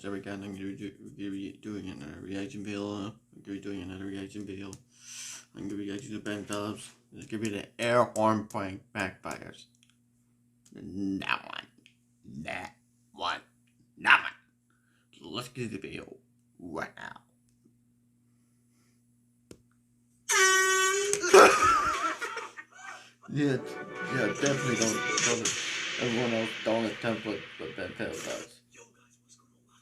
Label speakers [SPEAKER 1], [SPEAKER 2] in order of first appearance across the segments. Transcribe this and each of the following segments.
[SPEAKER 1] there again. I'm going to be doing another reaction video. I'm going to be doing another reaction video. I'm going to be reacting to Ben Phillips. It's going to be the air horn prank backfires. That one. So let's get to the video right now. yeah, definitely don't. Everyone else don't attempt what Ben Phillips does.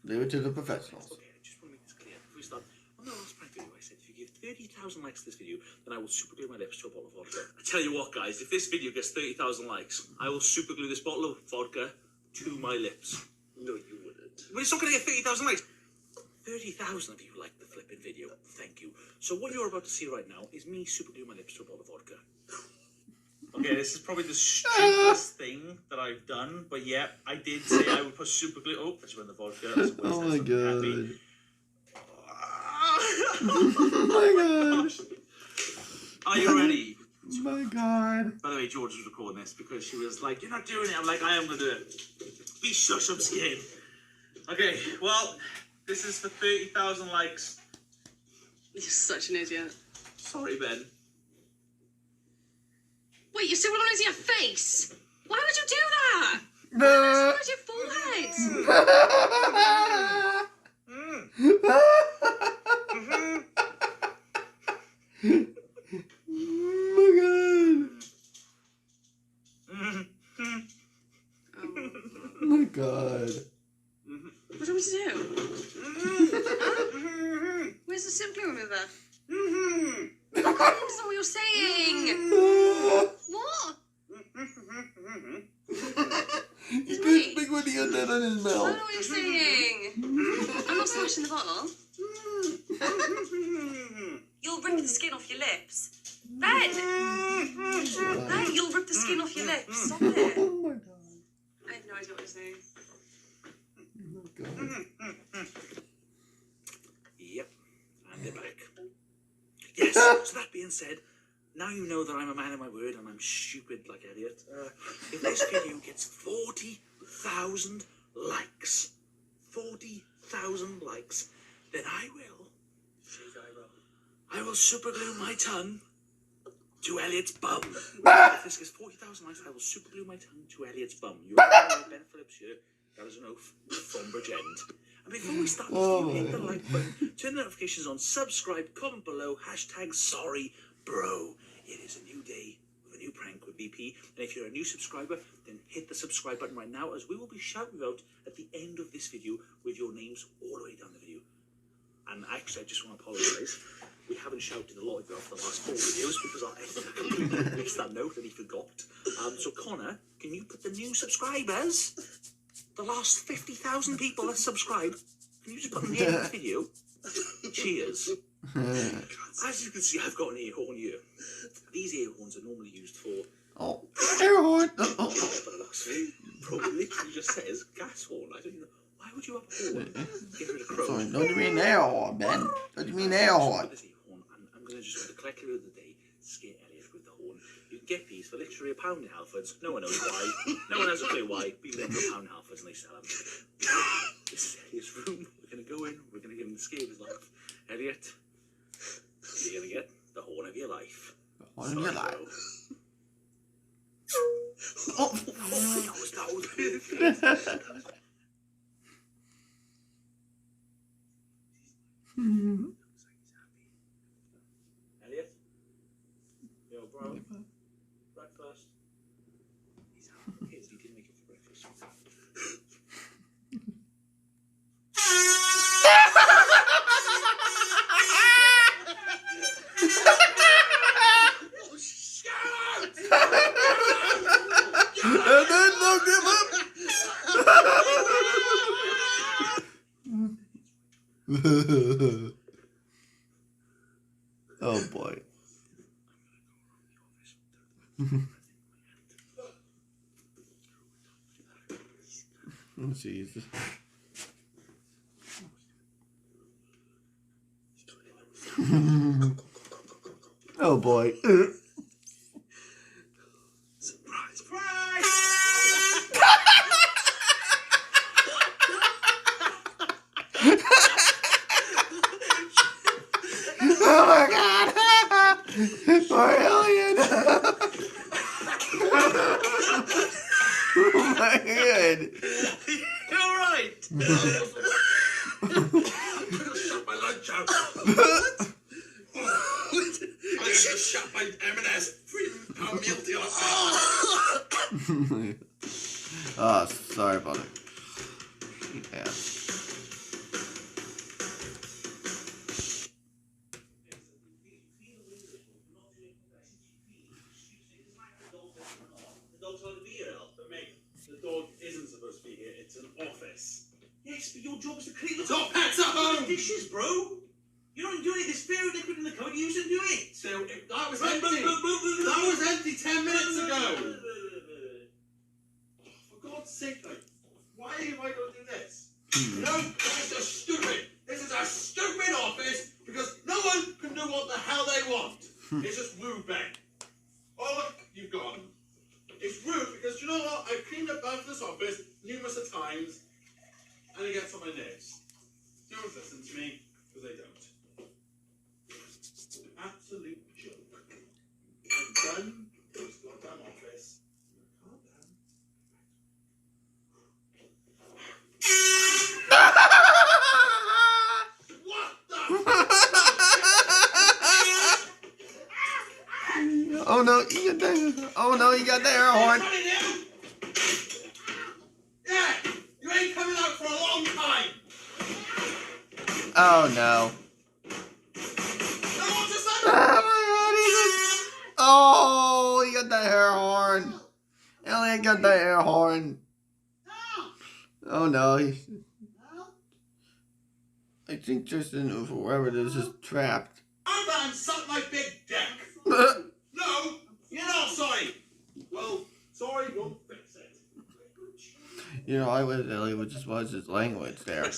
[SPEAKER 1] Leave it to the professionals.
[SPEAKER 2] Okay, I just want to make this clear. Before we start, on the last prank video I said if you give 30,000 likes to this video, then I will super glue my lips to a bottle of vodka. I tell you what, guys, if this video gets 30,000 likes, I will super glue this bottle of vodka to my lips. No, you wouldn't. But it's not going to get 30,000 likes. 30,000 of you liked the flipping video. Thank you. So what you're about to see right now is me super glue my lips to a bottle of vodka. Okay, this is probably the stupidest thing that I've done, but yeah, I did say I would put super glue. Oh, that's when the vodka.
[SPEAKER 1] Oh my god.
[SPEAKER 2] Oh my gosh. Are you ready?
[SPEAKER 1] Oh my god.
[SPEAKER 2] By the way, George was recording this because she was like, "You're not doing it." I'm like, "I am gonna do it." Be shush, I'm scared. Okay, well, this is for 30,000 likes.
[SPEAKER 3] You're such an idiot.
[SPEAKER 2] Sorry, Ben.
[SPEAKER 3] Wait, you're still rolling into your face? Why would you do that? Why would your forehead?
[SPEAKER 1] Oh my god. Oh my god.
[SPEAKER 3] What do you want me to do? Huh? Where's the silk glue remover? That's not what you're saying. What?
[SPEAKER 1] He's going to speak when he got that on his
[SPEAKER 3] I don't
[SPEAKER 1] mouth.
[SPEAKER 3] know what you're saying. I'm not smashing the bottle. You'll rip the skin off your lips. Ben! Ben, you'll rip the skin off your lips. Stop it.
[SPEAKER 1] Oh my god.
[SPEAKER 3] I have no idea what you're saying.
[SPEAKER 1] Oh my god.
[SPEAKER 2] Yep, and they're back. Yes, so that being said, now you know that I'm a man of my word and I'm stupid like Elliot. If this video gets 40,000 likes, 40,000 likes, then I will super glue my tongue to Elliot's bum. If this gets 40,000 likes, I will super glue my tongue to Elliot's bum. You're right, Ben Phillips here. That is an oath from Bridge End. And before we start this video, hit the like button, turn the notifications on, subscribe, comment below, #sorrybro. It is a new day with a new prank with BP. And if you're a new subscriber, then hit the subscribe button right now, as we will be shouting out at the end of this video with your names all the way down the video. And actually, I just want to apologise. We haven't shouted a lot of you off the last 4 videos because our editor completely missed that note and he forgot. So Connor, can you put the new subscribers, the last 50,000 people that subscribe, can you just put them in the video? Cheers. As you can see, I've got an ear horn here. These ear horns are normally used for...
[SPEAKER 1] Oh, air horn.
[SPEAKER 2] Bro, it literally just says gas horn. I don't know. Why would you have a horn? Get rid of crows.
[SPEAKER 1] Sorry, don't you mean air horn, Ben? Don't you mean air horn?
[SPEAKER 2] I'm going to just, the collector of the day, scare Elliot with the horn. You can get these for literally £1 in Halfords. No one knows why. No one has a clue why, but you get them for £1 in Halfords and they sell them. This is Elliot's room. We're going to go in. We're going to give him the scare of his life. Elliot, you're going to get the horn of your life.
[SPEAKER 1] The horn of your life.
[SPEAKER 2] Oh, that was Elliot? Yo, bro. Breakfast. He's happy. He didn't make it for breakfast. Oh, shit!
[SPEAKER 1] And then look him up. Oh boy. Let's see, is this... Oh boy.
[SPEAKER 2] Surprise! Surprise!
[SPEAKER 1] Poor Elliot. Oh my god.
[SPEAKER 2] You alright? Shut my lunch out. I just shut my M&S £3 meal deal.
[SPEAKER 1] Oh, sorry about it. Yeah.
[SPEAKER 2] The dog's going to be here, but mate, the dog isn't supposed to be here. It's an office. Yes, but your job is to clean the top pets at home. Dishes, bro. You're not doing it. There's fairy liquid in the cupboard. You should do it. So that was empty. That was empty 10 minutes ago. For God's sake, like, why am I going to do this? No, this is stupid. This is a stupid office because no one can do what the hell they want. It's just rude, Ben. Oh, look, you've gone. It's rude because, you know what? I've cleaned up after this office numerous of times and it gets on my nerves. Don't listen to me because they don't. Absolute joke. I'm done with this goddamn office. Calm down. What the?
[SPEAKER 1] Oh no, you got that. Oh no, you got the air horn.
[SPEAKER 2] Yeah, you ain't coming out for a long time.
[SPEAKER 1] Oh no.
[SPEAKER 2] No, just
[SPEAKER 1] Oh my god, oh, he got the air horn. Elliot got the air horn. Oh no, I think Tristan, whoever this is, trapped.
[SPEAKER 2] I'm gonna suck my big dick. No, you're not sorry. Well, sorry, we'll fix it.
[SPEAKER 1] You know, I wish Elliot would just watch his language there.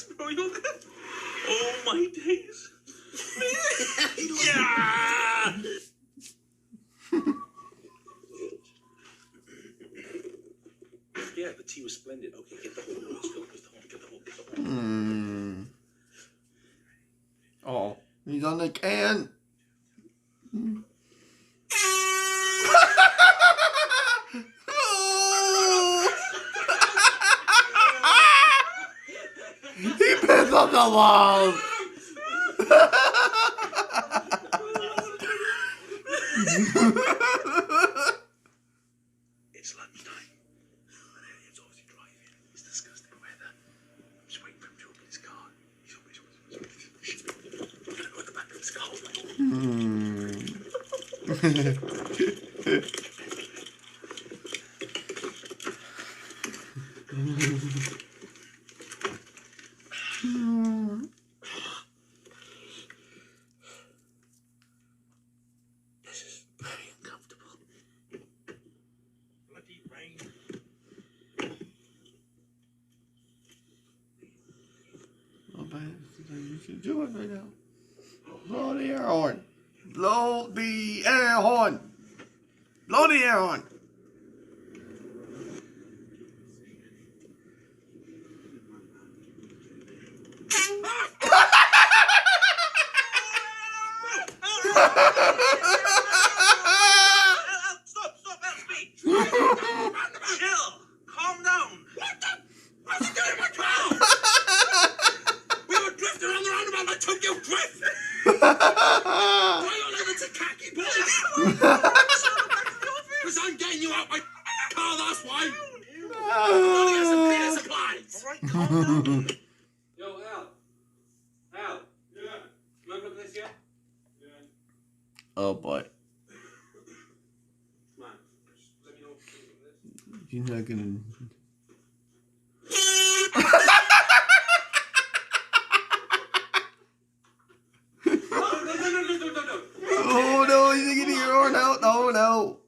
[SPEAKER 2] Oh my days. Yeah. Yeah, the tea was splendid. Okay, get the whole. Let's go. Get the whole.
[SPEAKER 1] Oh, he's on the can. He pissed on the walls.
[SPEAKER 2] It's lunchtime. And Elliot's obviously driving. It's disgusting weather. I'm just waiting for him to open his car. He's open. I'm gonna go at the back of his car. This is very uncomfortable. Bloody rain.
[SPEAKER 1] Oh, but you should do it right now. Blow the air horn. Blow the air horn. Blow the air horn.
[SPEAKER 2] Stop, that's me. Chill, calm down. What's he doing in my car? We were drifting around the roundabout like Tokyo Drift. Why not leave it to khaki boys? Because I'm getting you out my car, that's why. I'm only get some cleaner supplies. All right, calm down.
[SPEAKER 4] Yo, Al. Yeah. You want to look at this here? Yeah.
[SPEAKER 1] Oh boy.
[SPEAKER 4] Come on. Just let me know what you think of this.
[SPEAKER 1] You're not gonna.
[SPEAKER 4] No.
[SPEAKER 1] Oh no, he's getting your horn out. Oh no.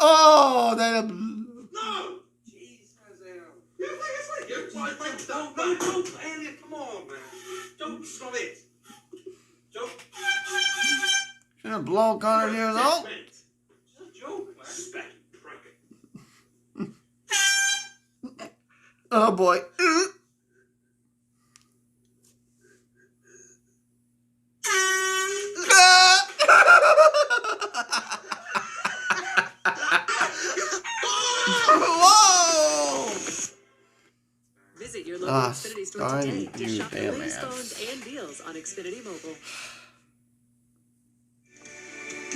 [SPEAKER 1] Oh, that.
[SPEAKER 2] No!
[SPEAKER 4] Jeez, Hazel.
[SPEAKER 2] You think it's like you? Why, don't, Elliot, come on, man. Don't stop it. Don't.
[SPEAKER 1] Should have blown Connor's ears out.
[SPEAKER 2] It's a joke, man. Specky prick.
[SPEAKER 1] Oh boy. Ah! Trying
[SPEAKER 5] today
[SPEAKER 1] to
[SPEAKER 5] to
[SPEAKER 1] do
[SPEAKER 5] shop the
[SPEAKER 1] damn
[SPEAKER 5] latest
[SPEAKER 1] ads.
[SPEAKER 5] phones and deals on Xfinity Mobile.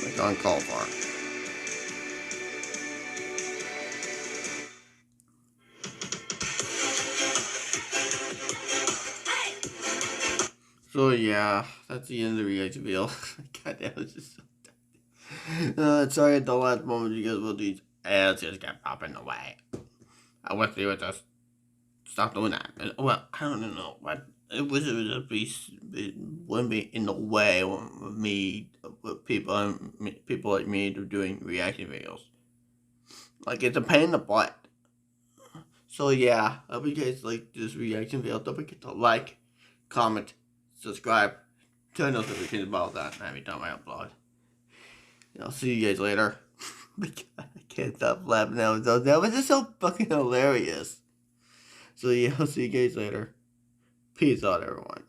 [SPEAKER 1] Like uncalled for. So yeah, that's the end of the reaction video. God, that was just so dumb. Sorry at the last moment because well, these ads just kept popping away. I wish they would just stop doing that. Well, I don't know, but it was just it wouldn't be in the way of me, with people like me doing reaction videos. Like it's a pain in the butt. So yeah, I hope you guys like this reaction video. Don't forget to like, comment, subscribe, turn notifications about that every time I upload. I'll see you guys later. I can't stop laughing. That was just so fucking hilarious. So yeah, I'll see you guys later. Peace out, everyone.